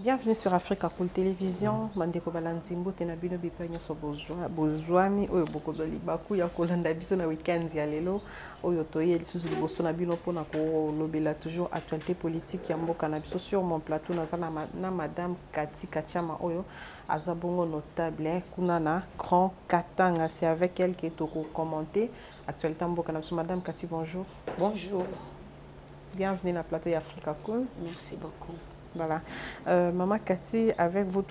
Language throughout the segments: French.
Bienvenue sur Africa Cool Télévision. Mandeko balanzimbo tena bino bipanyo so bozwami oyo bokozali baku ya kolanda biso na weekend ya lelo oyo toye lisusu liboso na bino pona ko lobela toujours actualité politique ya mboka na biso sur mon plateau na madame Kati Kachama oyo azabongo notable kuna na Grand Katanga. C'est avec elle que toko commenter actualité mboka na biso. Madame Kati, bonjour. Bonjour. Bienvenue na plateau ya Africa Cool. Merci beaucoup. Voilà. Maman Kati, avec vous,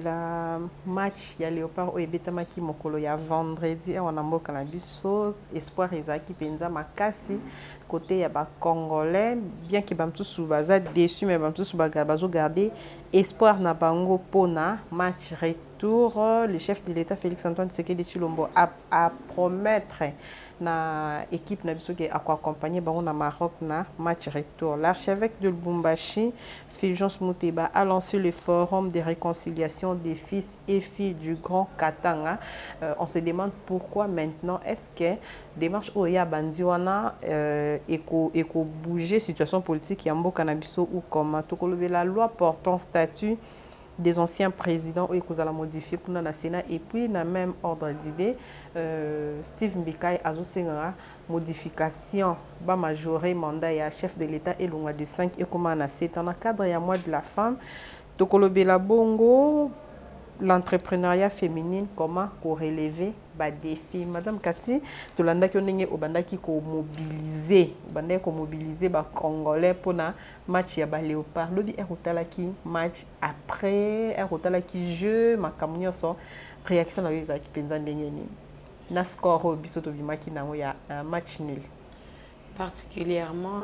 la match, il y a Léopard et Betamaki Mokolo, il y a vendredi, on a mot Canabiso, Espoir Ezaki Penza Makasi, côté il y a Congolais, bien que Bamsou Soubaza déçu, mais Bamsou Soubaza gardé, Espoir Nabango Pona, match retour, le chef de l'État Félix-Antoine Tshisekedi Tshilombo a promettre na équipe na biso qui accompagné bango na Maroc na match retour. L'archevêque de Lubumbashi, Fulgence Muteba, a lancé le forum de réconciliation des fils et filles du Grand Katanga. On se demande pourquoi maintenant est-ce que démarche Oya Bandiwana éco bouger situation politique Yambo Canabiso ou comment la loi portant statut des anciens présidents et qu'on a modifié pour le Sénat et puis dans le même ordre d'idée Steve Mbikai a aussi modification ba majoré mandat ya chef de l'État et longa de 5 et comment on a 7 dans le cadre ya mois de la femme Tokolobela Bongo l'entrepreneuriat féminin comment relever ba défi. Madame Kati tolanda ki onenge obandaki ko mobiliser ba congolais pour na match ya ba léopard lobi erotalaki match après erotalaki jeu makamunyo so réaction na yeza ki penza ndenge ni na score biso to bimaki nango ya match nul. Particulièrement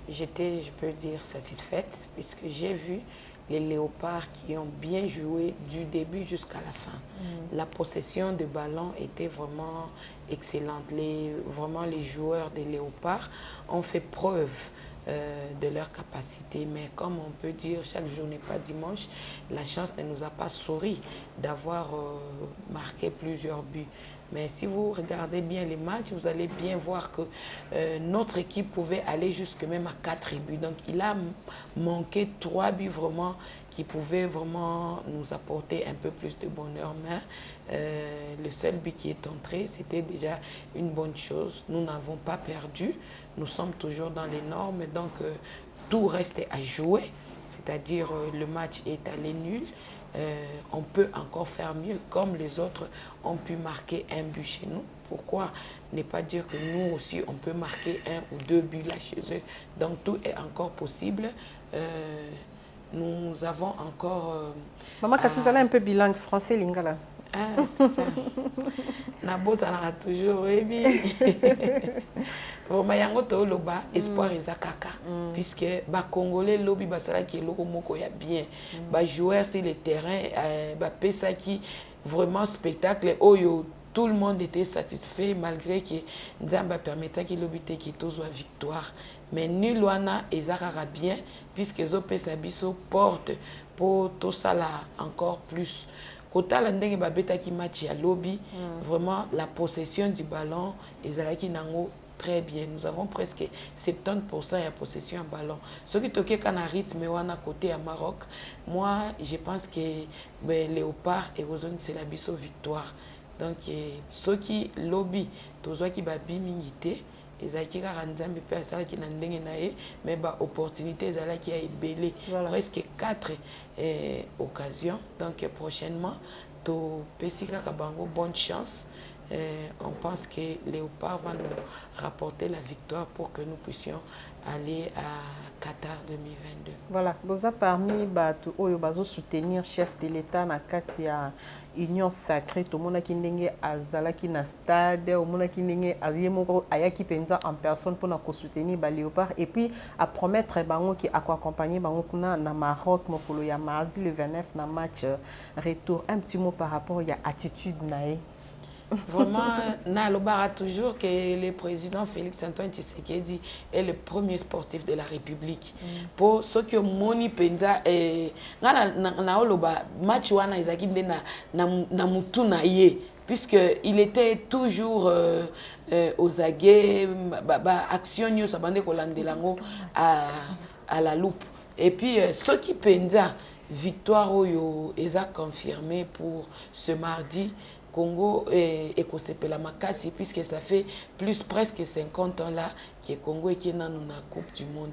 j'étais, je peux dire, satisfaite puisque j'ai vu les léopards qui ont bien joué du début jusqu'à la fin. La possession de ballon était vraiment excellente. Vraiment, les joueurs des léopards ont fait preuve de leur capacité. Mais comme on peut dire, chaque jour n'est pas dimanche, la chance ne nous a pas souri d'avoir marqué plusieurs buts. Mais si vous regardez bien les matchs, vous allez bien voir que notre équipe pouvait aller jusque même à 4 buts. Donc il a manqué 3 buts vraiment qui pouvaient vraiment nous apporter un peu plus de bonheur. Mais le seul but qui est entré, c'était déjà une bonne chose. Nous n'avons pas perdu. Nous sommes toujours dans les normes. Donc tout reste à jouer. C'est-à-dire le match est allé nul. On peut encore faire mieux, comme les autres ont pu marquer un but chez nous. Pourquoi ne pas dire que nous aussi, on peut marquer 1 ou 2 buts là chez eux? Donc tout est encore possible. Nous avons encore... Maman Kati, ça un peu bilingue, français, lingala. Ah, c'est ça. Nabo, ça n'a toujours aimé. Vraiment, yango to loba espoir ezakaka puisque ba congolais lobi basala ki loko moko ya bien. Ba joueurs sur le terrain ba pesa ki vraiment spectacle oyo tout le monde était satisfait malgré que Nzamba permettait qu'il lobite qui soit victoire. Mais nul wana ezakaka bien puisque zo pesa biso porte pour tout ça là encore plus. Kota la ndenge babeta ki match ya lobby, vraiment la possession du ballon ezalaki nango très bien. Nous avons presque 70% de possession en ballon. Ce qui toque quand on rythme wana côté à Maroc, moi je pense que Léopard et Ozone c'est la biso victoire. Donc ceux qui lobby, tous ceux qui babi mingité, ezalaki kaka nzambe pe asalaki na ndenge na ye mais ba opportunité ezalaki ya ebele presque 4 occasions. Donc prochainement to pesi kaka bango bonne chance. On pense que Léopard va nous rapporter la victoire pour que nous puissions aller à Qatar 2022. Voilà, boza parmi batu oyo bazo soutenir chef de l'État na kati ya Union Sacrée, to mona ki ndenge azalaki na stade, o mona ki ndenge ayemoko ayaki penza en personne pour na ko soutenir ba Léopard et puis à promettre bango ki accompagner bango kuna na Maroc mokolo ya mardi le 29 na match retour. Un petit mot par rapport à attitude nae. Vraiment, Nalobara toujours que le président Félix-Antoine Tshisekedi est le premier sportif de la République. Pour ceux qui ont moni penza na oloba match wana izaki nde na mutu na ye puisque il était toujours aux aguets action nyonso bande kolandelango à la loupe. Et puis ceux qui penza victoire oyo eza confirmée pour ce mardi. Congo et Kosepela Makasi, puisque ça fait presque 50 ans là que Congo est dans la Coupe du Monde.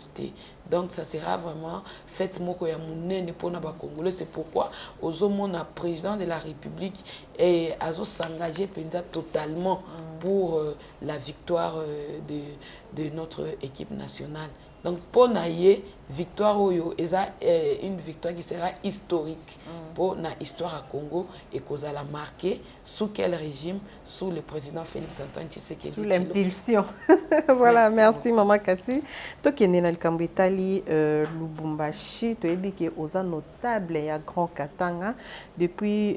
Donc ça sera vraiment fête moko ya munene pour na ba Congolais. C'est pourquoi Ozomon, président de la République, et Azo s'engager totalement pour la victoire de notre équipe nationale. Donc pour naie victoire oyo eza une victoire qui sera historique pour la histoire à Congo et qu'on a marqué sous quel régime? Sous le président Félix Antoine Tshisekedi. Sous l'impulsion. Voilà, merci Maman Cathy. Toi qui es né dans le Cambo Italie, Lubumbashi, tu es dit que aux notable et à Grand Katanga depuis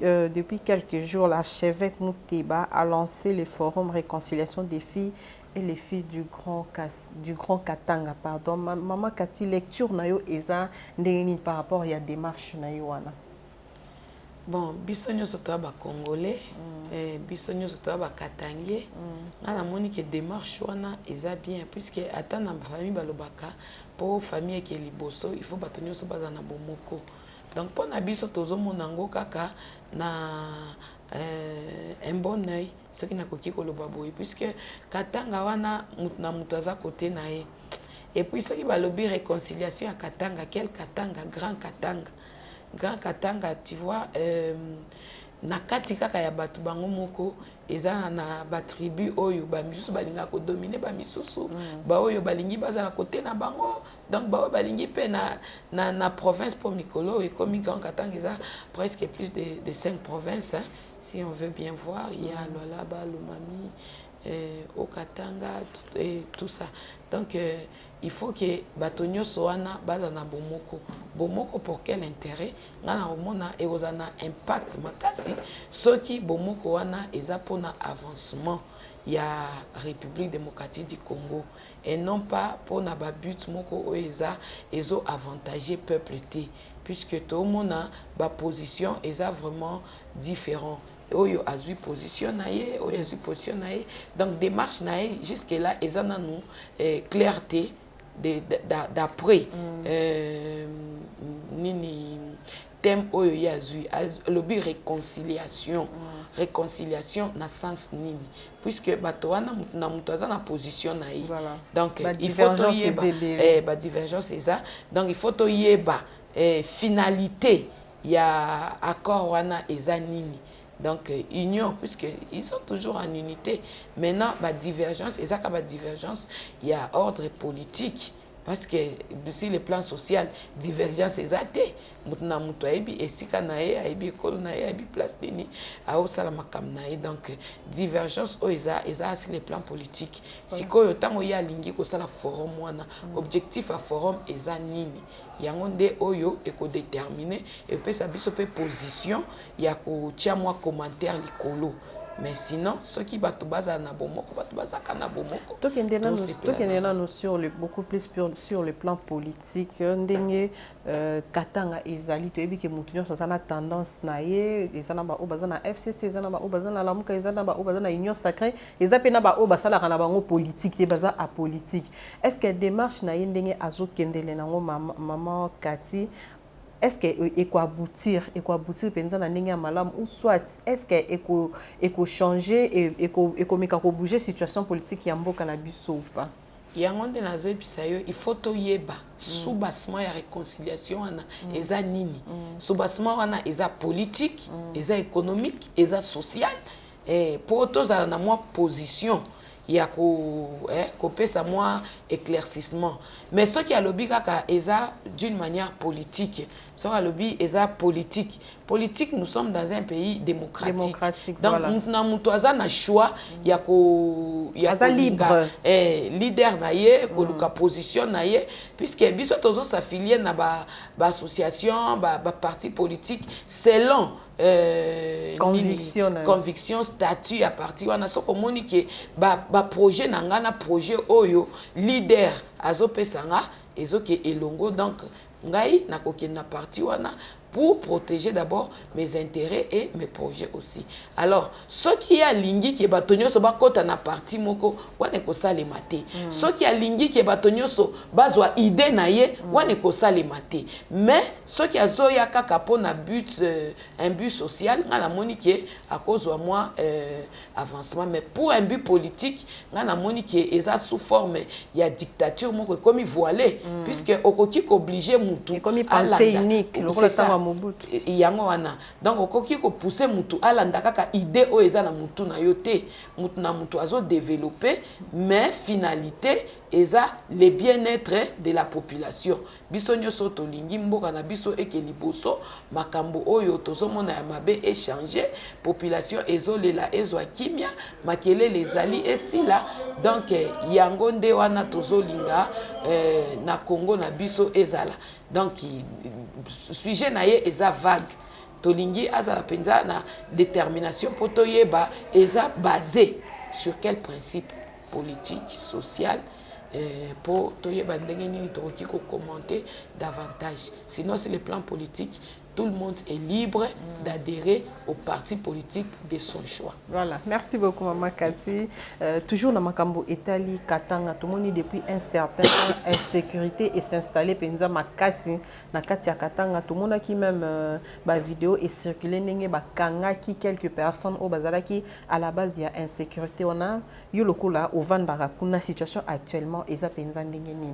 quelques jours, l'archevêque Mouteba a lancé le forum réconciliation des filles et les filles du Grand Katanga, pardon. Maman Cathy, lecture nayo eza ndeni par rapport à la démarche nayo wana. Bon, bisonyo soto ba Congolais, bisonyo soto ba Katangais. Na moni que démarche wana eza bien puisque ata na famille balobaka pour famille qui liboso, il faut batonyo so baza na bomoko. Donc pour na biso tozo monango kaka na un bon œil ce qui n'a koki koloba boy puisque Katanga wana na mutaza côté na e. Et puis ce qui va lobby réconciliation à Katanga, quel Katanga, Grand Katanga. Grand Katanga, tu vois, na katika kaya batu bango moko eza na ba tribu oyo ba misusu balinga ko dominer ba misusu ba oyo balingi bazala côté na bango donc ba balingi pe na province pour Mikolo et comme Grand Katanga eza presque plus de 5 provinces hein, si on veut bien voir il y a Lualaba, Lomami, Okatanga et tout ça donc il faut que batonyo soana bazana bomoko bomoko pour quel intérêt ngana omona et ozana impact makasi soki bomoko wana eza pona avancement ya République démocratique du Congo et non pas pona ba but moko eza ezo avantager peuple té puisque tout le monde a ba position eza vraiment différent oyo azui position naie oyo azui position naie donc démarche naie jusque là eza na nous clarté d'après nini thème oyo yazui lobi réconciliation na sens nini puisque bato wana na mutu aza na position na ye donc il faut toyeba divergence eza donc il faut toyeba finalité ya accord wana eza nini. Donc, union, puisqu'ils sont toujours en unité. Maintenant, la divergence, et ça, la divergence, il y a ordre politique. Parce que, sur le plan social, divergence, c'est ça. Maintenant, et si on a école, place de donc, divergence, c'est sur le plan politique. Si on a un forum, objectif à forum, c'est ça. Yango nde oyo eko déterminer et puis ça biso pe position ya ko tia moi commentaire likolo mais sinon ceux qui bato baza na bomoko bato baza kana bomoko to kende na sur le beaucoup plus sur le plan politique ndenge Katanga ezali to ebi ke mutunyo ça na tendance na ye ezana ba obaza na FCC ezana ba obaza na lamuka ezana ba obaza na union sacrée ezape na ba obasala kana bango politique te baza apolitique est-ce que démarche na ye ndenge azo kendele nango maman Cathy est-ce que eko aboutir penza na ndenge ya malamu ou soit est-ce que eko changer eko meka ko bouger situation politique ya mboka na biso ou pas yango nde nazo episa yo il faut toyeba soubassement ya réconciliation wana eza nini soubassement wana eza politique eza économique eza social et pour tozala na moi position ya ko pesa moi éclaircissement mais ce qui a lobby kaka eza d'une manière politique ce qui a lobby eza politique nous sommes dans un pays démocratique donc na mutu aza na choix ya libre leader na ye ko luka position na ye puisque biso tozo s'affilier na ba association ba parti politique selon conviction statut à partir wana soko moni ke ba projet na ngana projet oyo leader azopesanga ezoke elongo donc ngai nakokenda parti wana pour protéger d'abord mes intérêts et mes projets aussi. Alors, ce qui a lingi qui est batonyo so bakota na parti moko, wane ko sale mate. Ce qui a lingi qui est batonyo so bazwa idée na ye, wane ko sale mate. Mais ce qui a zoya kaka po na but un but social, ngana moni ki à cause de moi avancement, mais pour un but politique, ngana moni ki eza sous forme il y a dictature moko comme voilé puisque okoki obligé mutu comme pensée unique le rôle de Mobutu yango wana donc okoki ko pousser mutu alanda kaka idée o eza na mutu na yote mutu na mutu azo développer mais finalité eza le bien-être de la population biso nyoso tolingi mboka na biso eke liboso makambo oyo tozomona ya mabe échanger population ezolela ezwa kimia makele ezali esila donc yango nde wana tozolinga na Congo na biso ezala donc sujet na ye eza vague tolingi azala penza na détermination pour toyeba eza basé sur quel principe politique social pour toyeba ndenge nini tokoki ko commenter davantage sinon c'est le plan politique tout le monde est libre d'adhérer au parti politique de son choix. Voilà, merci beaucoup Maman Cathy. Toujours dans Makambo Italie, Katanga, tout le monde depuis un certain temps, insécurité et s'installer penza makasi na Katia Katanga, tout le monde qui même ba vidéo est circulé n'enge ba kanga qui quelques personnes au bazala qui à la base il y a insécurité on a yo lokola au van barakuna situation actuellement eza penza ndenge ni.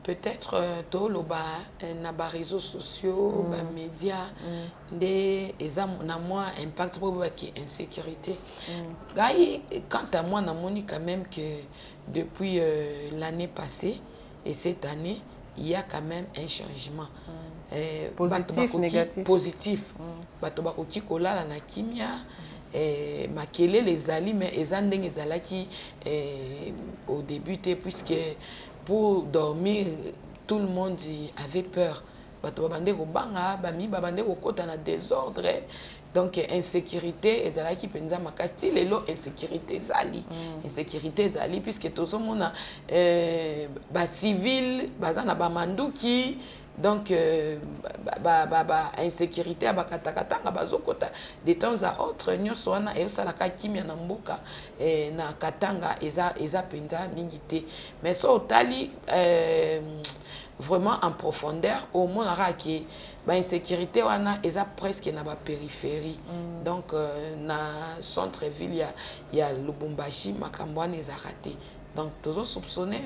Peut-être tout le na réseaux sociaux, médias, des na moins impact pour qui insécurité. Quant à moi, na moni quand même que depuis l'année passée et cette année, il y a quand même un changement. Positif, négatif. Positif. Batobakoki kola na kimia. Makele les ali mais ezandeng ezalaki au début puisque pour dormir tout le monde avait peur bato babande ko banga bami babande ko kota na désordre donc insécurité ezalaki penza makasti lelo insécurité ezali puisque tozomona ba civil bazana ba manduki donc insécurité abakatakatanga bazokota de temps à autre nyonso wana esalaka kimia na mboka na katanga eza penza mingité mais so otali vraiment en profondeur au monara qui ba insécurité wana eza presque na ba périphérie donc na centre ville il y a Lubumbashi makambo wana eza raté. Donc, tous soupçonnés,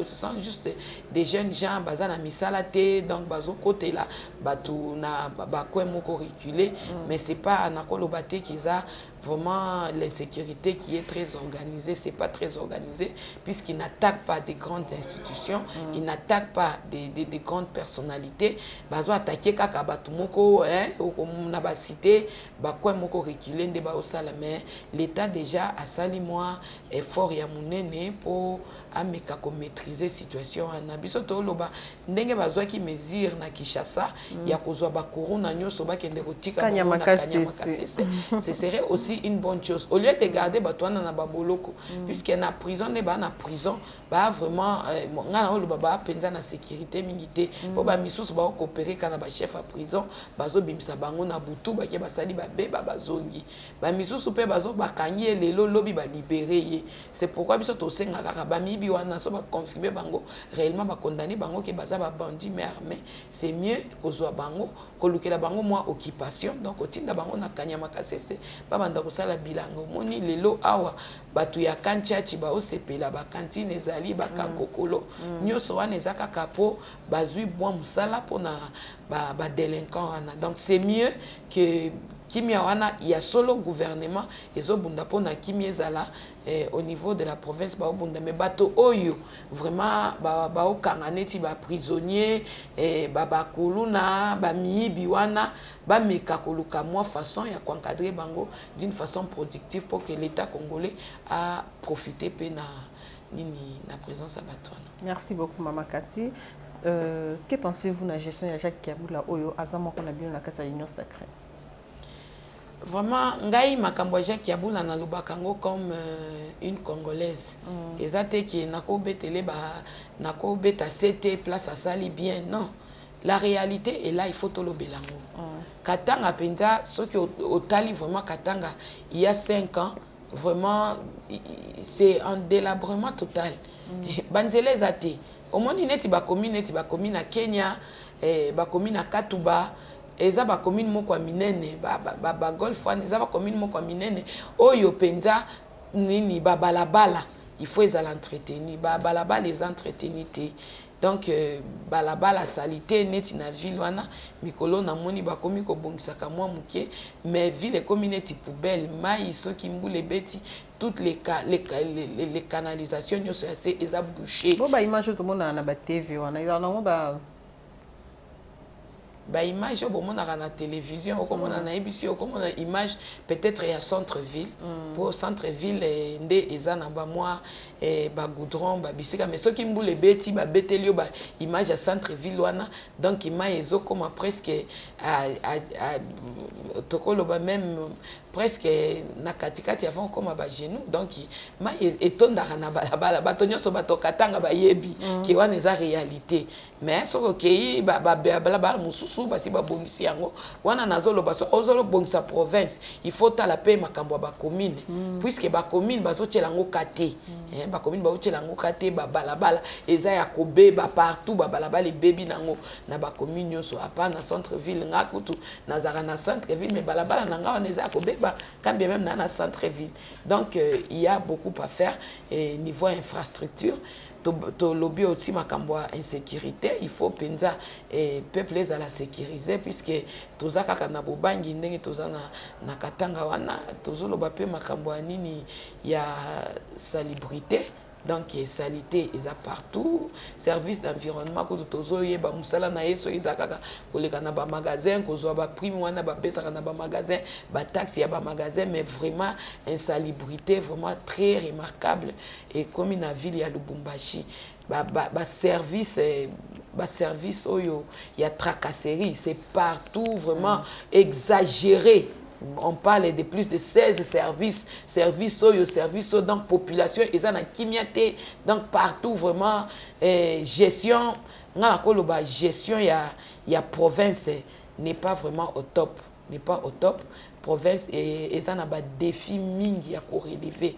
ce sont juste des jeunes gens, bazana misalate, donc bazo côté là, batou na bakwe moko reculé, mais c'est pas un akolobate qui a vraiment l'insécurité qui est très organisée, c'est pas très organisé puisqu'il n'attaque pas des grandes institutions, il n'attaque pas des grandes personnalités, bazo attaquer kaka batou moko comme na ba cité, bakwe moko reculé nde ba osala mais l'état déjà a sali moi effort ya munene pour ameka ko maîtriser situation na biso to loba ndenge bazwa ki mesure na Kinshasa ya kozwa ba corona nyoso ba kende kotika Kanyama ce serait aussi une bonne chose au lieu de garder batwana na baboloko puisque na prison ne ba na prison ba vraiment ngana o loba ba penza na sécurité mingité po ba misusu ba coopérer kana ba chef à prison bazo bimisa bango na butu ba ke basali ba beba bazongi ba misusu pe bazo bakangi lelo lobi ba libérer c'est pourquoi biso to senga kaka ba mibi wana so ba confirmer bango réellement ba condamner bango ke baza ba bandit mais armé c'est mieux kozwa bango kolukela bango moi occupation donc otinda bango na Kanyama Kasese ba banda kosala bilango moni lelo awa batu ya kanchachi ba osepela ba cantine ezali ba kankokolo nyoso wana ezaka kapo bazui bwa musala pona ba délinquant wana donc c'est mieux que kimia wana il y a solo gouvernement ezobunda pona kimia ezala au niveau de la province ba obunda mais bato oyo vraiment ba okanga neti ba prisonnier ba kuluna ba miibi wana ba meka koluka moi façon ya encadrer bango d'une façon productive pour que l'état congolais a profité pe na nini na présence à batona. Merci beaucoup Maman Cathy. Que pensez-vous de la gestion de Jacques Kiabula oyo azamo qu'on a bien na kata union sacrée? Vraiment, ngai makambo Jacques Kiabula na lubakango comme une congolaise. Ezate ki nako betele ba nako beta CT place à sali bien non. la réalité est là, il faut tout le bélango. Katanga penza, ce qui au tali vraiment Katanga, il y a 5 ans, vraiment, c'est un délabrement total. Banzele zate. Au moins, il y a commune à Kenya, commune à Katuba, eza ba commune moko minene, ba golf one, eza ba commune moko minene. Oyo penza nini ba balabala, il faut les entretenir. Ba balabala les entretenir. Donc balabala salité neti na ville wana mikolo na moni ba komi ko bongisaka mwa muke, mais ville comme neti poubelle, mai soki mbule beti toutes les canalisations nyo c'est eza bouché. Bo ba image tout monde na ba TV wana eza na ba ba image au moment à la télévision comme on a ABC comme on a image peut-être il y a centre-ville pour centre-ville ndé ezana ba moi ba goudron ba bisika mais ceux qui mboule beti ba betelio ba image à centre-ville wana donc image ezo comme presque à tokolo ba même presque na katikati avant comme ba genou donc ma etondaka na balabala batonyo so batokatanga ba yebi ki wana eza réalité mais soko kei ba balabala mususu basi ba bongisi yango wana nazolo baso ozolo bongisa province il faut ta la paix makambo ba commune puisque ba commune bazo tchelango kate ba commune ba tchelango kate ba balabala eza ya kobe ba partout ba balabala bebi nango na ba commune yoso apa na centre ville ngakutu nazara na centre ville mais balabala nanga wana eza kobe quand bien même dans la centre-ville. Donc, il y a beaucoup à faire niveau infrastructure. To lobby aussi makambwa insécurité, il faut penza et peuple à la sécuriser puisque toza kaka na bobangi ndenge toza na katanga wana tozo loba pe makambwa nini ya salubrité. Donc, salité, ils sont partout. Service d'environnement, que tozo yeba musala na yeso izakaka koleka na ba magasin, kozo ba prime wana ba pesa na ba magasin, ba taxi ya ba magasin, mais vraiment insalubrité vraiment très remarquable et comme une ville ya Lubumbashi, service oyo ya tracasserie, c'est partout vraiment exagéré. On parle de plus de 16 services, donc population, ils ont kimiate, donc partout vraiment, gestion, gestion, il y a province, n'est pas vraiment au top, province, et ils ont des défis mingi à relever.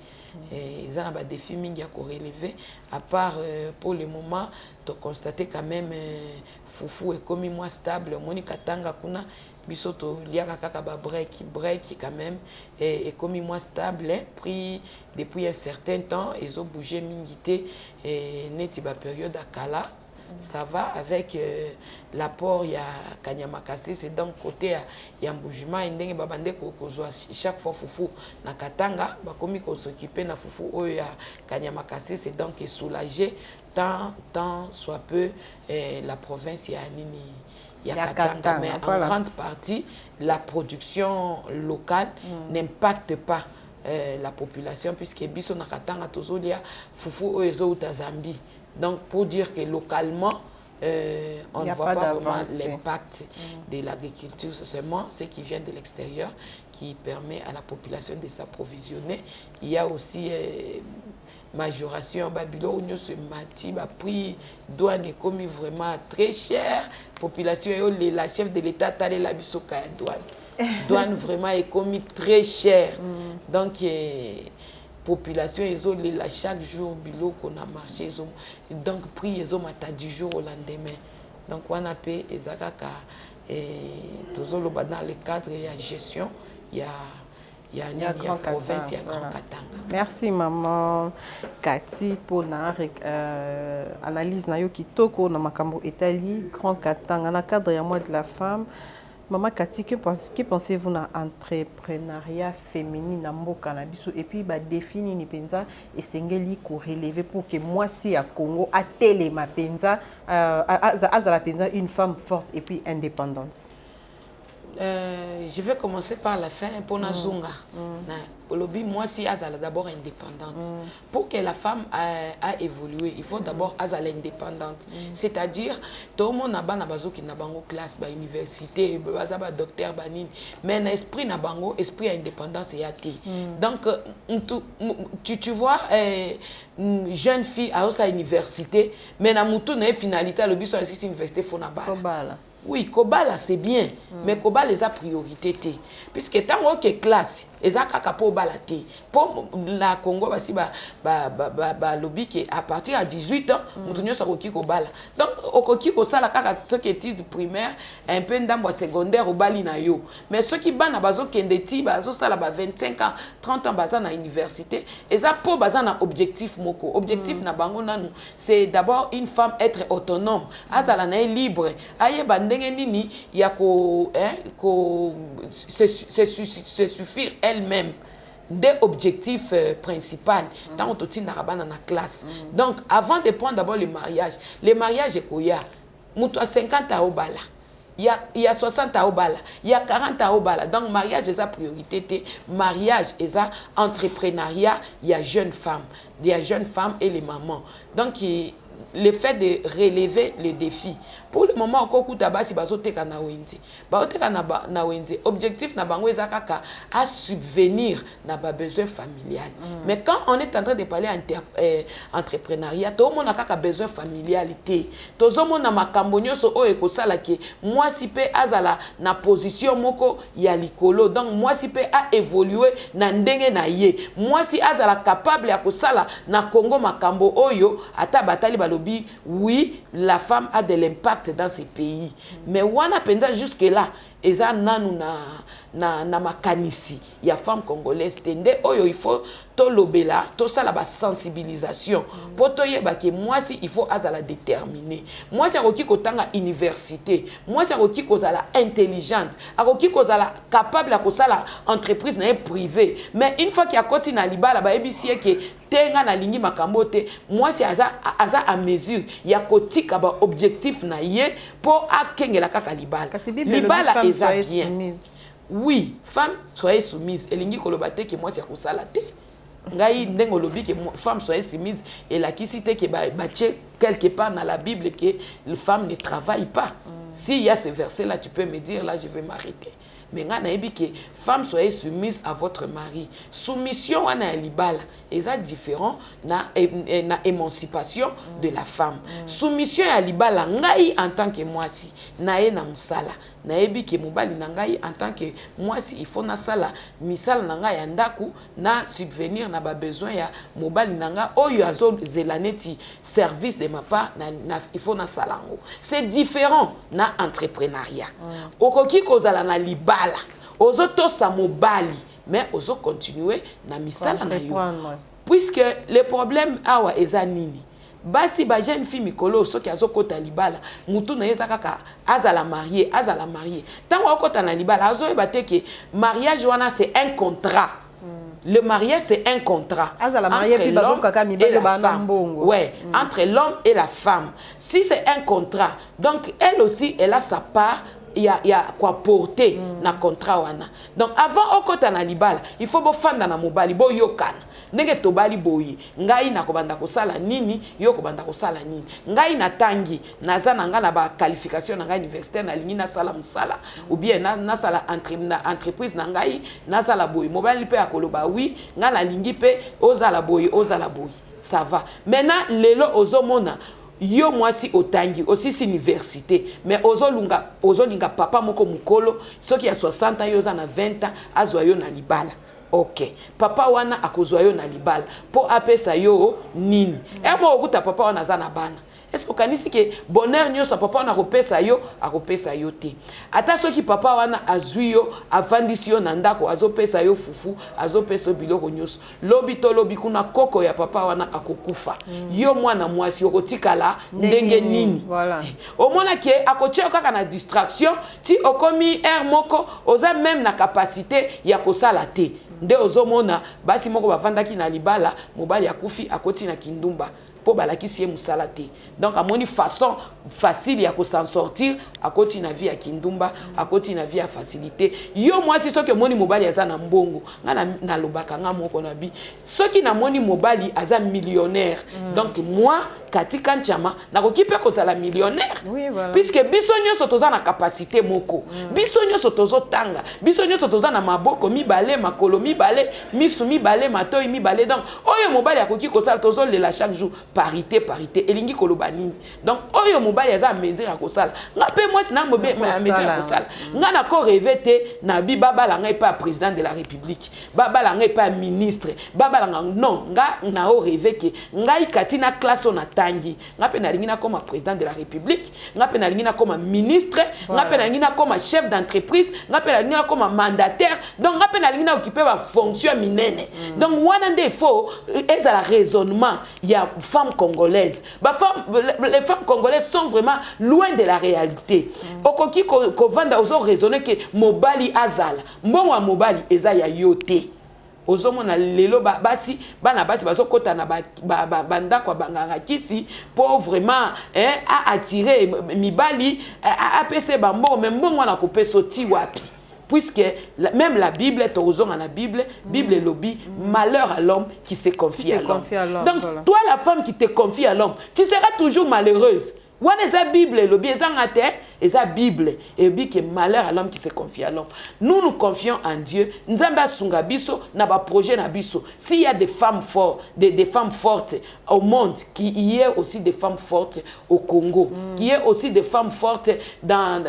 Ils ont des défis mingi à relever, à part pour le moment, tu constates quand même, Foufou est comme moi stable, Monica Tanga Kuna, bisoto liaka kaka ba break quand même et comme moi stable pris depuis un certain temps ils ont bougé mingité et neti ba période à Kala ça va avec l'apport ya Kanyamakasi c'est donc côté ya bougement ndenge ba bande ko chaque fois Foufou na Katanga ba komi ko s'occuper na Foufou o ya Kanyamakasi c'est donc soulager tant soit peu la province ya nini il y a Katanga, mais en grande partie, la production locale n'impacte pas la population, puisque Biso na Katanga, Tozolia, Foufou, Oezo, Zambie. Donc, pour dire que localement, on ne voit pas vraiment l'impact de l'agriculture, c'est seulement ce qui vient de l'extérieur qui permet à la population de s'approvisionner. Il y a aussi majoration Babylone ce mati prix douane commis vraiment très cher population la chef de l'état tale la bisoka douane vraiment est commis très cher donc population la chaque jour bilo qu'on a marché donc prix mata du jour au lendemain donc on a payé ezakaka et toujours dans le cadre de la gestion il y a Grand province, il y a Grand Katanga. Merci maman Cathy pour la analyse na yo kitoko na makambo Italie Grand Katanga na cadre ya mois de la femme. Maman Cathy, que pensez-vous na entrepreneuriat féminin na mboka na biso et puis ba définir ni penza esengeli ko relever pour que moi si à Congo a télé ma penza azala penza une femme forte et puis indépendante. Je vais commencer par la fin pour Nazunga. Moi, si Azala d'abord indépendante. Pour que la femme a évolué, il faut d'abord Azala indépendante. C'est-à-dire, tout le monde n'a pas de classe, université, docteur, mais l'esprit n'a pas esprit indépendance et athée. Donc, tu vois, jeune fille à la université, mais na mutu na finalité, le but c'est université faut na bala. Oui, Kobala c'est bien, mais Kobala les a priorité. Puisque tant que classe, ils ont capo balaté. Pour la Congo, lobby qui à partir de 18 ans, nous avons Koki Kobala. Donc, au Koki Kosala, ceux qui étudient primaire, un peu d'ambo secondaire au Bali na yo. Mais ceux qui ban à bazo kendeti, bazo sala 25 ans, 30 ans bazan à l'université, ils ont pour bazan un objectif moko. Objectif na bango nanou, c'est d'abord une femme être autonome, azala na libre. Aye bandenge nini ya ko se suffire elle-même des objectifs principaux dans notre classe. Donc, avant de prendre d'abord le mariage est quoi? Il y a 50 ans au bala. Il y a 60 ans au bala. Il y a 40 ans au bala. Donc, mariage est sa priorité. Mariage est sa entrepreneuriat. Il y a jeunes femmes. Il y a jeunes femmes et les mamans. Donc, le fait de relever les défis. Pour le moment, encore si objectif na bango ezakaka à subvenir na ba besoin familial. Mais quand on est en train de parler entrepreneuriat, tout le monde a kaka besoin familialité. Tout le monde a makambo nyonso o ekosala ke moi si pe azala na position moko ya likolo. Donc moi si pe a évoluer na ndenge na ye. Moi si azala capable ya kosala na Congo makambo oyo ata batali balobi oui, la femme a de l'impact dans ces pays. Mais wana penza jusque là eza nanu na makanisi ya femme congolaise tende oyo il faut to lobela to sala ba sensibilisation pour to yeba ke moi si il faut azala déterminer. Moi si akoki kotanga université, moi si akoki kozala intelligente, akoki kozala capable ya kosala entreprise na privée. Mais une fois qu'il a koti na libala ba ebisie ke tenga na lingi makambo te, moi si aza à mesure ya kotika ba objectif na ye pour akengela kaka libala. Libala eza bien. Oui, femme soyez soumise. Elingi kolobate que moi c'est kosala te. Ngai ndengo lobi que femme soyez soumise et la kisite que bache quelque part dans la Bible que les femmes ne travaillent pas. S'il y a ce verset là, tu peux me dire là je vais m'arrêter. Mais nga na ebi que femme soyez soumise à votre mari. Soumission wana libala eza différent na émancipation de la femme. Soumission à libala ngai en tant que moi si na e na musala na ebi que mobali na ngai en tant que moi si il faut na sala misala na ngai yandaku na subvenir na ba besoin ya mobali na nga oyo azo zelaneti service de ma part na il faut na salango. C'est différent na entrepreneuriat. Okoki kozala na libala ozo tosa mobali mais ozo continuer na misala na yo. Puisque le problème awa eza nini basi ba jeune fille mikolo soki azokota libala mutu na yeza kaka azala marié tango okota na libala azo ebate ke mariage wana c'est un contrat. Le mariage c'est un contrat entre l'homme et la femme. Ouais, entre l'homme et la femme. Si c'est un contrat, donc elle aussi elle a sa part. Il y a quoi porter na contrat wana. Donc avant okota na libala, il faut bo fanda na mobali bo yokana. Ndenge tobali boyi, ngai na kobanda kosala nini, yo kobanda kosala nini. Ngai na tangi, naza na nga na ba qualification na ngai universitaire na lingi na sala musala ou bien na sala entreprise na ngai na sala boyi. Mobali pe akoloba oui, nga na lingi pe ozala boyi. Ça va. Maintenant lelo ozomona yo moi si otangi aussi si université mais ozolinga papa moko mukolo soki ya 60 ans yo za na 20 ans azwa yo na libala. OK, papa wana akozwa yo na libala po apesa yo nini mo okuta papa wana za na bana. Est-ce que kanisi ke bonheur nyoso papa wana akopesa yo te. Ata soki papa wana azwi yo avandisi yo na ndako azopesa yo fufu azopesa biloko nyoso lobi to lobi kuna koko ya papa wana akokufa. Yo mwana mwasi okotikala ndenge nini. Voilà. Omona ke akotia kaka na distraction ti okomi moko oza même na capacité ya kosala te. Nde ozomona basi moko bavandaki na libala mobali akufi akoti na kindumba pour balakisi musalate. Donc à mon façon facile ya ko s'en sortir à côté na vie à kindumba à côté na vie à facilité. Yo moi c'est ce que moni mobali aza na mbongo nga na lobaka nga moko na bi. Ce qui na moni mobali aza millionnaire. Donc moi katika nchama na ko kipe ko la millionnaire. Oui, voilà. Puisque biso nyonso toza na capacité moko. Biso nyonso tozo tanga. Biso nyonso toza na maboko mibale makolo mibale misu mibale matoi mibale. Donc oyo mobali akoki ko sala tozo lela chaque jour parité elingi koloba nini. Donc oyo mobali aza mesure ko sala. Ngape moi sina mobe mesure ko sala. Nga na ko rêver te na bi baba la ngai pas président de la République. Baba la ngai pas ministre. Baba la non nga na o rêver que ngai katina classe on tangi ngape na lingina comme président de la République ngape na lingina comme ministre ngape na lingina comme chef d'entreprise ngape na lingina comme mandataire donc ngape na lingina occuper ba fonction minene donc wana nde faut eza la raisonnement il y a femmes congolaises les femmes congolaises sont vraiment loin de la réalité okoki ko vanda ozo raisonner que mobali azala mbongo wa mobali eza ya yote ozomona lelo basi bana basi bazokota na banda kwa banganga kisi pour vraiment a attirer mibali a pese bambo même mbongo na kopesa ti wapi puisque même la Bible est ozonga na Bible lobby malheur à l'homme qui se confie à l'homme. Donc voilà. Toi la femme qui te confie à l'homme, tu seras toujours malheureuse. Wana eza Bible lobby eza ngate eza Bible et bi que malheur à l'homme qui se confie à l'homme. Nous nous confions en Dieu. Nzamba sunga biso na ba projet na biso. S'il y a des femmes fortes, des femmes fortes au monde, qu'il y ait aussi des femmes fortes au Congo, qu'il y ait aussi des femmes fortes dans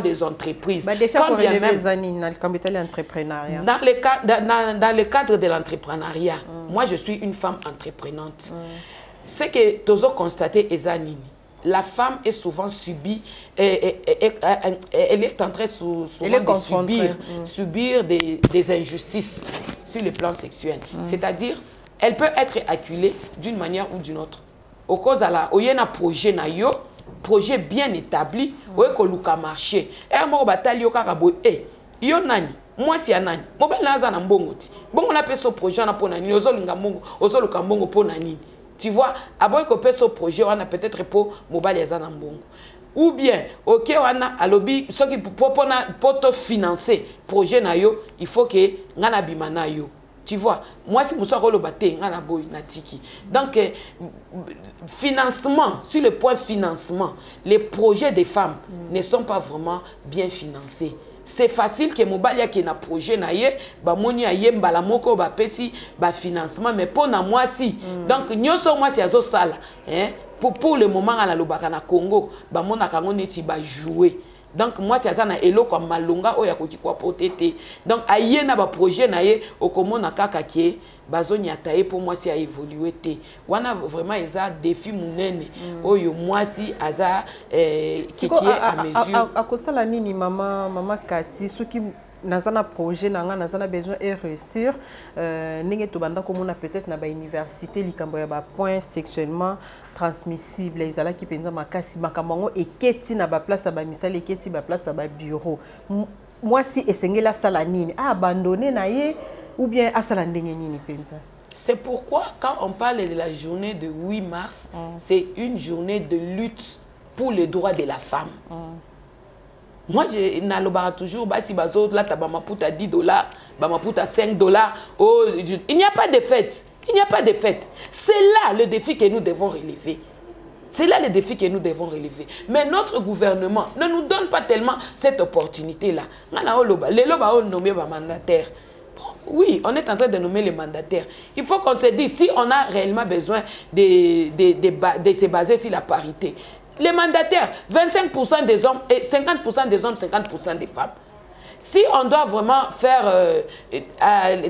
des entreprises. Bah, des femmes dans l'entrepreneuriat. Dans le cadre de l'entrepreneuriat, moi je suis une femme entreprenante. Ce que Tozo constaté Ezanini. La femme est souvent subie, elle est en train souvent de subir des injustices sur le plan sexuel. C'est-à-dire, elle peut être acculée d'une manière ou d'une autre. Au cause où il y a un projet, projet bien établi, où il y a un marché. Et moi, yo nani, moi si nani, moi ben là na mbongo ti. Bongo na peso projet na pona ni ozolinga mbongo, ozoluka mbongo pona ni. Tu vois, aboy ko peso projet on a peut-être pour mobile ya na mbongo. Ou bien, OK wana alobi ce qui pour te financer projet na yo, il faut que ngana bimana yo. Tu vois, moi si muso ko lobate ngana boy na tiki. Donc financement, sur le point financement, les projets des femmes ne sont pas vraiment bien financés. C'est facile que mobali qui na projet na ye ba moni aye mbala moko ba pesi ba financement mais pour na moi si donc nyoso moi si azo sala pour le moment à la lobaka na Congo ba mona kango neti ba jouer donc moi si azana elo kwa malonga oya koki kwa potete donc aye na ba projet na ye okomona kaka ki bazoni ataye pour moi si a évolué té wana vraiment eza défi munene oyo moi si aza qui est à mesure à costa la nini maman Kati ce qui nazana projet nanga nazana besoin et réussir ndenge to banda komona peut-être na ba université likambo ya ba point sexuellement transmissible ezala ki penza makasi makamango eketi na ba place ba misali eketi ba place ba bureau moi si esengela sala nini abandonner na ye ou bien asala ndenge nini penza. C'est pourquoi quand on parle de la journée de 8 mars, c'est une journée de lutte pour les droits de la femme. Moi, je n'alobara toujours, si bazo là ta bamaputa $10, bamaputa $5. Oh, il n'y a pas de fête. Il n'y a pas de fête. C'est là le défi que nous devons relever. C'est là le défi que nous devons relever. Mais notre gouvernement ne nous donne pas tellement cette opportunité-là. Les loba ont nommé les mandataires. Oui, on est en train de nommer les mandataires. Il faut qu'on se dise si on a réellement besoin de se baser sur la parité. Les mandataires, 25% des hommes et 50% des hommes, 50% des femmes. Si on doit vraiment faire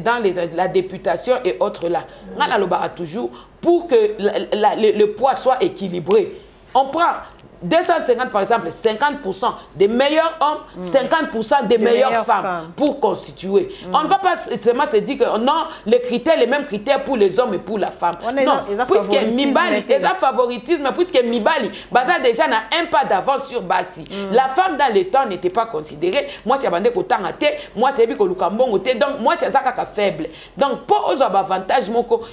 dans la députation et autres là, on a toujours pour que le poids soit équilibré. On prend 250 par exemple, 50% des meilleurs hommes, 50% des meilleures femmes pour constituer. On ne va pas seulement se dire que non, les mêmes critères pour les hommes et pour la femme. Non, puisque Mibali, il y a favoritisme, puisque Mibali, Baza déjà n'a un pas d'avance sur Basi. La femme dans le temps n'était pas considérée. Moi, c'est Bandé Kotangate, moi, c'est Biko Lukambongo, donc moi, c'est Zaka faible. Donc, pour aux avantages,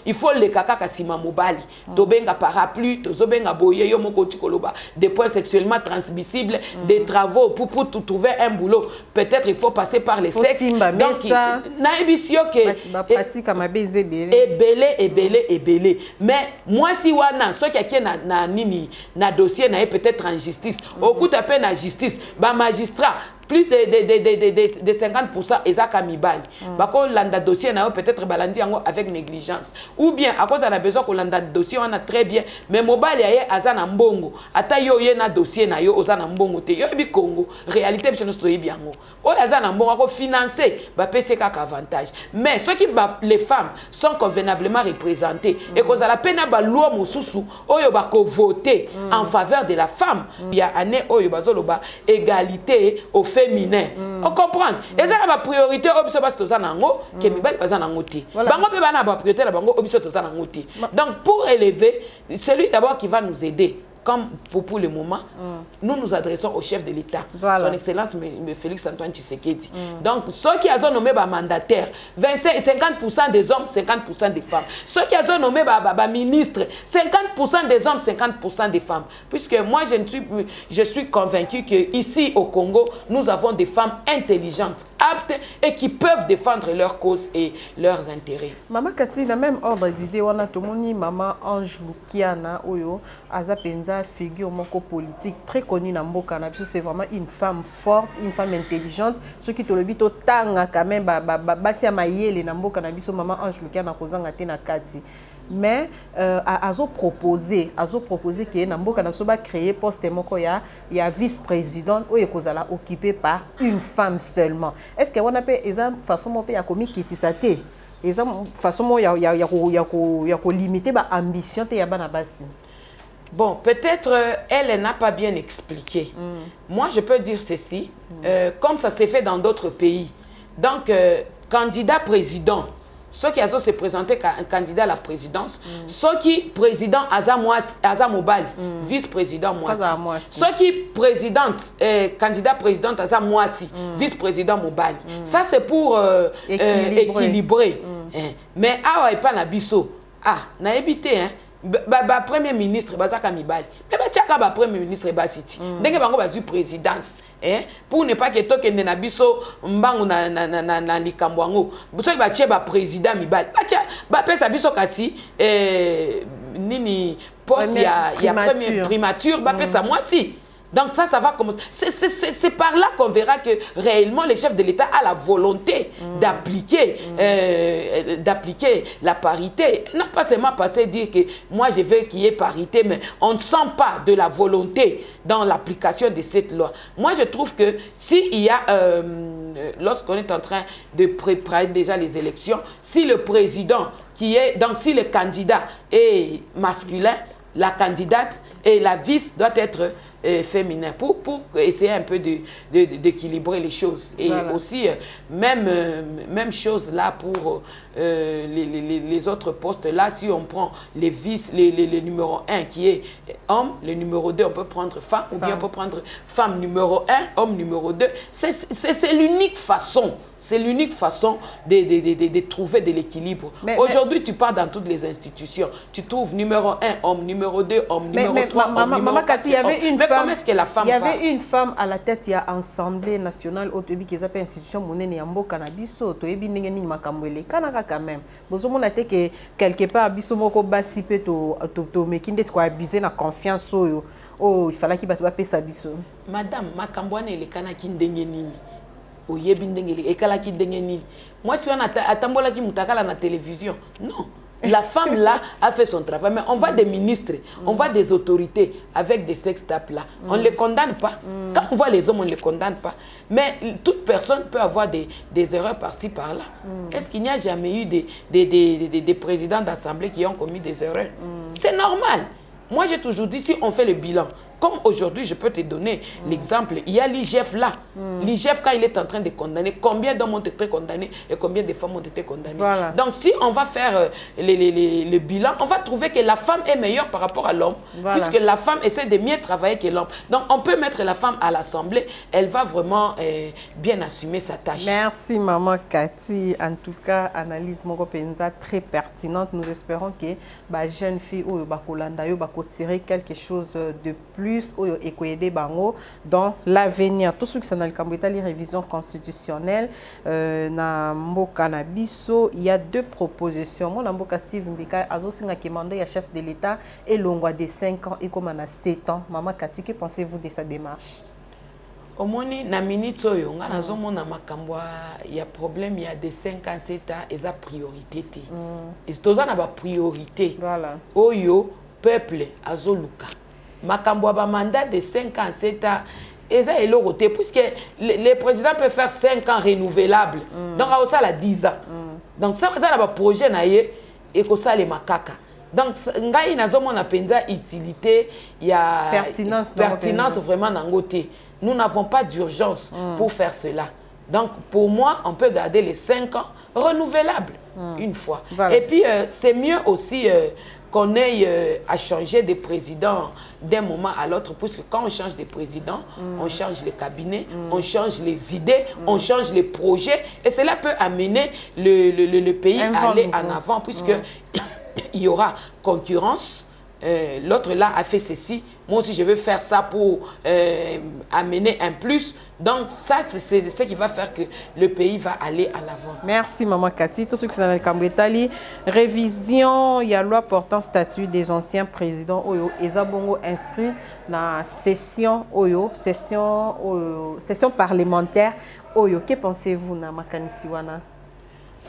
il faut les kaka kasima Mobali. Tobenga parapluie, tozobenga boye, yo moko tikoloba, des points sexuellement transmissibles, des travaux pour trouver un boulot. Peut-être il faut passer par les sexes. Donc, naibisio que pratique à ma baiser belé. Mais moi si wana ce qui est na nini na dossier na peut-être en justice. Au coup tapé na justice, ba magistrat plus de 50% ezaka mibali. Bako landa dossier na peut-être balandi yango avec négligence. Ou bien à cause on a besoin que landa dossier on a très bien mais mobali aye azana mbongo. Ata yo ye na dossier na yo ozana mbongo te. Yo bi Congo réalité biso no stoyi biango. O azana mbongo ko financer ba PC kaka avantage. Mais ceux qui les femmes sont convenablement représentées et cause à la peine ba loi mosusu oyo ba ko voter en faveur de la femme. Il y a année oyo bazoloba égalité au féminin. On comprend. Et ça la priorité obiso bas tozana ngo ke mibali bazana ngoti. Bango pe bana ba priorité la bango obiso tozana ngoti. Donc pour élever celui d'abord qui va nous aider comme pour le moment, nous nous adressons au chef de l'État, son Excellence Félix Antoine Tshisekedi. Donc, ceux qui ont nommé mandataire, 50% des hommes, 50% des femmes. Ceux qui ont nommé ministre, 50% des hommes, 50% des femmes. Puisque moi, je suis convaincu qu'ici au Congo, nous avons des femmes intelligentes, aptes et qui peuvent défendre leurs causes et leurs intérêts. Maman Kati, dans le même ordre d'idée, on a tout le monde, Maman Ange Lukiana, Oyo, Azapenza, figure moko politique très connue dans Mboka na biso, c'est vraiment une femme forte, une femme intelligente. Ce qui te le bito tanga quand même basi ya mayele na Mboka na biso Maman Ange Lukiana kozanga te na kati. Mais azo proposer que na Mboka na biso ba créer poste moko ya vice-président oyo kozala occupé par une femme seulement. Est-ce que on a pas eza façon mo pe ya komi kitisa te? Eza façon mo ya ko limiter ba ambition te ya bana basi. Bon, peut-être elle n'a pas bien expliqué. Moi, je peux dire ceci, comme ça s'est fait dans d'autres pays. Donc, candidat président, ceux qui ont se présenté comme candidat à la présidence, ceux qui président Aza Mobali, vice-président Moissi. Ceux qui présidente, candidat président Aza Moissi, vice-président Mobali. Ça, c'est pour équilibrer. Mais awa pas na biso. Na évité, hein. Premier ministre bazaka mibali mais batiaka ba premier ministre basiti ndenge bango bazu présidence pour ne pas que tokende na biso mbangu na likambo yango biso batie ba président mibali batia ba pesa biso kasi nini poste ya premier primature ba pesa moi si. Donc ça va commencer. C'est par là qu'on verra que réellement le chef de l'État a la volonté d'appliquer la parité. Non pas seulement passer dire que moi je veux qu'il y ait parité, mais on ne sent pas de la volonté dans l'application de cette loi. Moi je trouve que s'il y a, lorsqu'on est en train de préparer déjà les élections, si le président donc si le candidat est masculin, la candidate et la vice doit être féminin pour essayer un peu d'équilibrer les choses. Et aussi, même chose là pour les autres postes. Là, si on prend les vices, le numéro 1 qui est homme, le numéro 2, on peut prendre femme, ou bien on peut prendre femme numéro 1, homme numéro 2. C'est l'unique façon. C'est l'unique façon de trouver de l'équilibre. Aujourd'hui, tu pars dans toutes les institutions. Tu trouves numéro 1 homme, numéro 2 homme, numéro 3 homme, numéro 4 il y avait une femme. Comment est-ce que la femme Il y avait une femme à la tête, il y a Assemblée nationale, au-dessus qui s'appelle institution monnaie Yambo Cannabiso, tu es bien ni Makambwele, Kanaka quand même. Bozo mon até que quelque part biso moko basi pe to mekinde ce qu'on abusé na confiance il fallait qu'il batte pas sa biso. Madame Makambwane le kanaki ndenge nini. Oyebi ndenge ekalaki ndenge nini. Moi si on atambola ki mutakala na télévision. Non. La femme là a fait son travail, mais on voit des ministres, on voit des autorités avec des sextapes là. On ne les condamne pas. Quand on voit les hommes, on ne les condamne pas. Mais toute personne peut avoir des erreurs par-ci, par-là. Est-ce qu'il n'y a jamais eu des présidents d'assemblée qui ont commis des erreurs? C'est normal. Moi, j'ai toujours dit, si on fait le bilan Comme aujourd'hui, je peux te donner l'exemple, il y a l'IGF là. L'IGF, quand il est en train de condamner, combien d'hommes ont été condamnés et combien de femmes ont été condamnées. Voilà. Donc, si on va faire le bilan, on va trouver que la femme est meilleure par rapport à l'homme, puisque la femme essaie de mieux travailler que l'homme. Donc, on peut mettre la femme à l'Assemblée, elle va vraiment bien assumer sa tâche. Merci, maman Cathy. En tout cas, analyse Moko Penza très pertinente. Nous espérons que les jeunes filles ou tirer quelque chose de plus et aider bango dans l'avenir. Tout ce qui est dans les révisions constitutionnelles, na mboka na biso, il y a 2 propositions. Moi, mboka Steve Mbika a aussi demandé à chef de l'État et l'ongwa de 5 ans et comme on a 7 ans. Maman Cathy, que pensez-vous de sa démarche? Au moins, na minute oyo, nga nazomona makambo ya problème ya de 5 ans 7 ans eza priorité te. Et toza na ba priorité. Voilà. Oyo peuple azoluka. Makambo ba mandat de 5 ans 7 ans eza eloko te puisque le président peut faire 5 ans renouvelables. Donc a ça la 10 ans. Donc ça na ba projet na ye et ko ça les makaka. Donc ngai nazomona penza utilité ya pertinence vraiment nango te. Nous n'avons pas d'urgence pour faire cela. Donc, pour moi, on peut garder les 5 ans renouvelables une fois. Voilà. Et puis, c'est mieux aussi qu'on ait à changer de président d'un moment à l'autre, puisque quand on change de président, on change les cabinets, on change les idées, on change les projets, et cela peut amener le pays à aller en avant, puisque il y aura concurrence. L'autre là a fait ceci, moi aussi je veux faire ça pour amener un plus. Donc ça c'est ce qui va faire que le pays va aller en avant. Merci maman Cathy. Tout ce qui s'appelle Kambetali, révision, il y a loi portant statut des anciens présidents Oyo Ezabongo inscrit dans session Oyo, session parlementaire Oyo. Que pensez-vous na makanisiwana?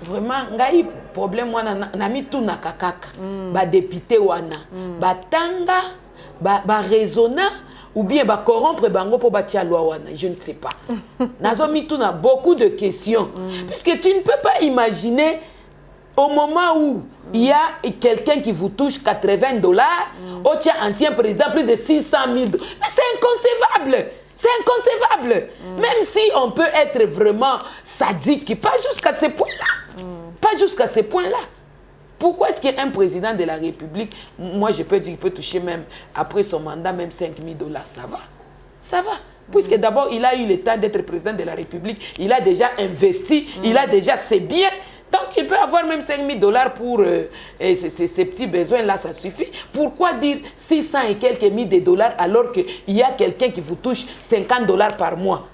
Vraiment, ngai problème wana na mi tout na kakaka ba député wana ba tanga ba raisonna ou bien ba corrompre bango pour batia loi wana, je ne sais pas. Nazo mi tout na beaucoup de questions puisque tu ne peux pas imaginer au moment où il y a quelqu'un qui vous touche $80, au tien ancien président plus de 600 000 $. Mais c'est inconcevable. C'est inconcevable. Même si on peut être vraiment sadique, pas jusqu'à ce point-là. Pas jusqu'à ce point-là. Pourquoi est-ce qu'un président de la République, moi je peux dire qu'il peut toucher même, après son mandat, même $5 000? Ça va. Ça va. Puisque d'abord, il a eu le temps d'être président de la République. Il a déjà investi, il a déjà ses biens. Donc, il peut avoir même $5 000 pour ces petits besoins-là, ça suffit. Pourquoi dire 600 et quelques mille de dollars alors qu'il y a quelqu'un qui vous touche $50 par mois?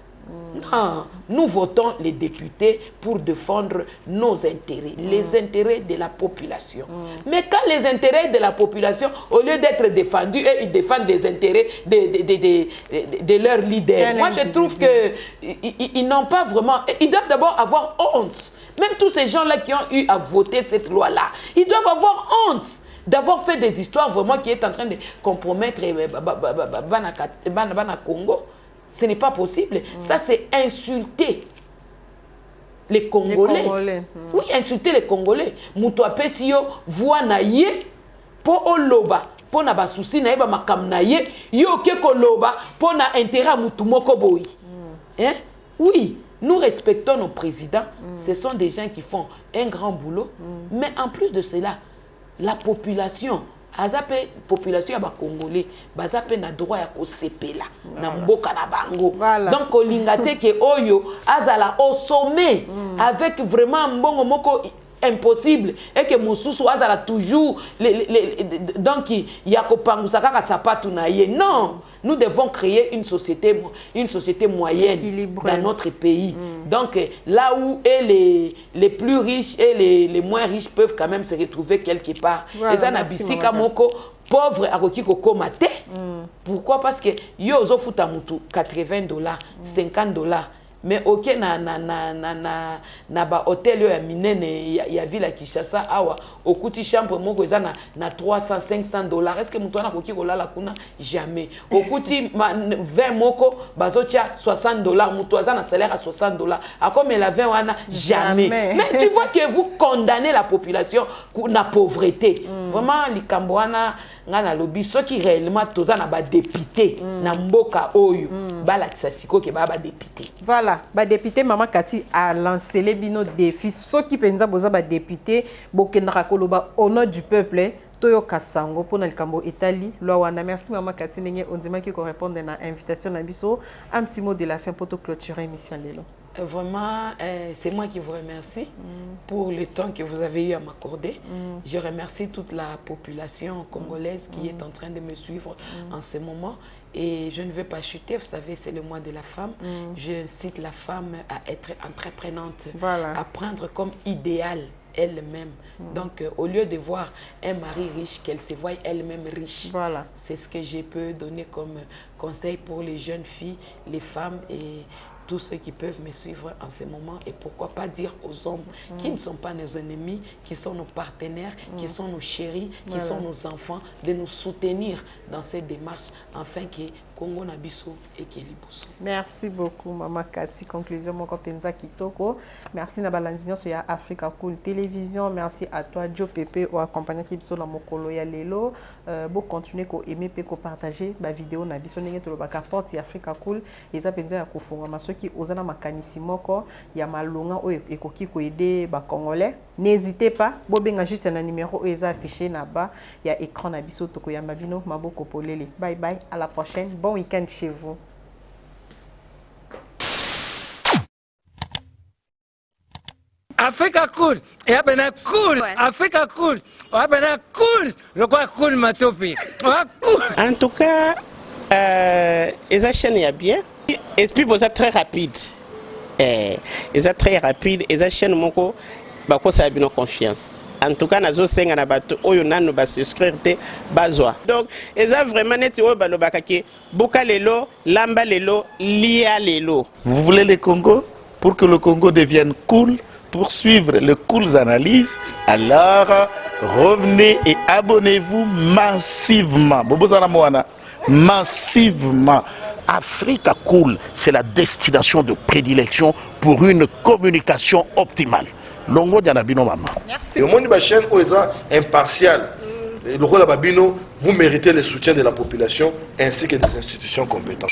Non, nous votons les députés pour défendre nos intérêts, les intérêts de la population. Mais quand les intérêts de la population, au lieu d'être défendus, eux, ils défendent des intérêts de leurs leaders. Moi, je trouve qu'ils n'ont pas vraiment... Ils doivent d'abord avoir honte. Même tous ces gens-là qui ont eu à voter cette loi-là, ils doivent avoir honte d'avoir fait des histoires vraiment qui est en train de compromettre Bana Congo. Ce n'est pas possible. Ça, c'est insulter les Congolais. Oui, insulter les Congolais. Moutoua Pesio, voix naïe, pour Oloba, pour na basousi naïba makam naïe, yo keko loba, pour na intérêt moutoumoko boy. Oui. Nous respectons nos présidents. Ce sont des gens qui font un grand boulot. Mais en plus de cela, la population, la population Congolais, na droit à kosepela, na mboka na bango. Donc, olingate ke oyo azala au sommet avec vraiment mbongo moko impossible et que Moussoussou azala toujours donc il y a kopangusaka sapatu na ye. Non, nous devons créer une société moyenne dans notre pays. Donc là où les plus riches et les moins riches peuvent quand même se retrouver quelque part. Les anabisika moko pauvre akoki kokomate. Pourquoi? Parce que yo zo futa mutu $80, $50. mais ok na ba hôtel ya minene ya ville ya Kinshasa awa okuti chambre moko eza na 300 500 dollars. Est-ce que mutu wana koki kolala kuna? Jamais. Okuti 20 moko bazotia 60 dollars, mutu aza na salaire à 60 dollars. Akome la 20 wana jamais. Mais tu vois que vous condamnez la population na pauvreté. Vraiment likambo wana ngana lobi ceux qui réellement toza na ba député na mboka oyo bala kisasiko ke ba député. Voilà, ba député Maman Cathy a lancé les bino défis ceux qui pensa boza ba député bokendra koloba au nom du peuple Toyo Kasango pour le Cambo Italie. Loana, merci Maman Cathy Nenge Onzima qui correspond à l'invitation d'Abisso. Un petit mot de la fin pour te clôturer l'émission Lélo. Vraiment, c'est moi qui vous remercie pour le temps que vous avez eu à m'accorder. Je remercie toute la population congolaise qui est en train de me suivre en ce moment. Et je ne veux pas chuter, vous savez, c'est le mois de la femme. Je cite la femme à être entreprenante, à prendre comme idéal elle-même. Donc, au lieu de voir un mari riche, qu'elle se voie elle-même riche. Voilà. C'est ce que je peux donner comme conseil pour les jeunes filles, les femmes et tous ceux qui peuvent me suivre en ce moment. Et pourquoi pas dire aux hommes qui ne sont pas nos ennemis, qui sont nos partenaires, qui sont nos chéris, qui sont nos enfants, de nous soutenir dans cette démarche afin que Congo Nabiso et Keliboso. Merci beaucoup, Maman Cathy. Conclusion, mon copain Kitoko. Merci Nabalandino sur Africa Cool Télévision. Merci à toi, Joe Pepe, ou accompagné qui sont dans mon colo ya lelo. Bon, continuer à aimer et à partager ma vidéo Nabiso n'engé tout le baka porte Africa Cool. Et ça penser à kufunga maso qui osana makanisi moko ya malonga o ekoki ko aider ba Congolais. N'hésitez pas, bobenga juste un numéro est affiché là-bas. Il y a écran Nabiso toko ya mabino maboko polele. Bye bye, à la prochaine. Bon week-end chez vous. Africa Cool, et après cool, Africa Cool, après cool, le quoi cool matopi, cool. En tout cas, les chaînes y a bien, et puis vous êtes très rapide, ils êtes très rapide, les chaînes moko, bako ça a bien confiance. En tout cas, nazo senga na bato oyo nanu ba souscrire te bazwa. Donc, eza vraiment net oyo ba lobaka ke boka lelo, lamba lelo, lia lelo. Vous voulez le Congo pour que le Congo devienne cool, pour suivre les cool analyses, alors revenez et abonnez-vous massivement. Bobozana Moana, massivement. Africa Cool, c'est la destination de prédilection pour une communication optimale. Longo Dianabino Mama. Et au monde de la chaîne impartial. Le rôle de Babino, vous méritez le soutien de la population ainsi que des institutions compétentes.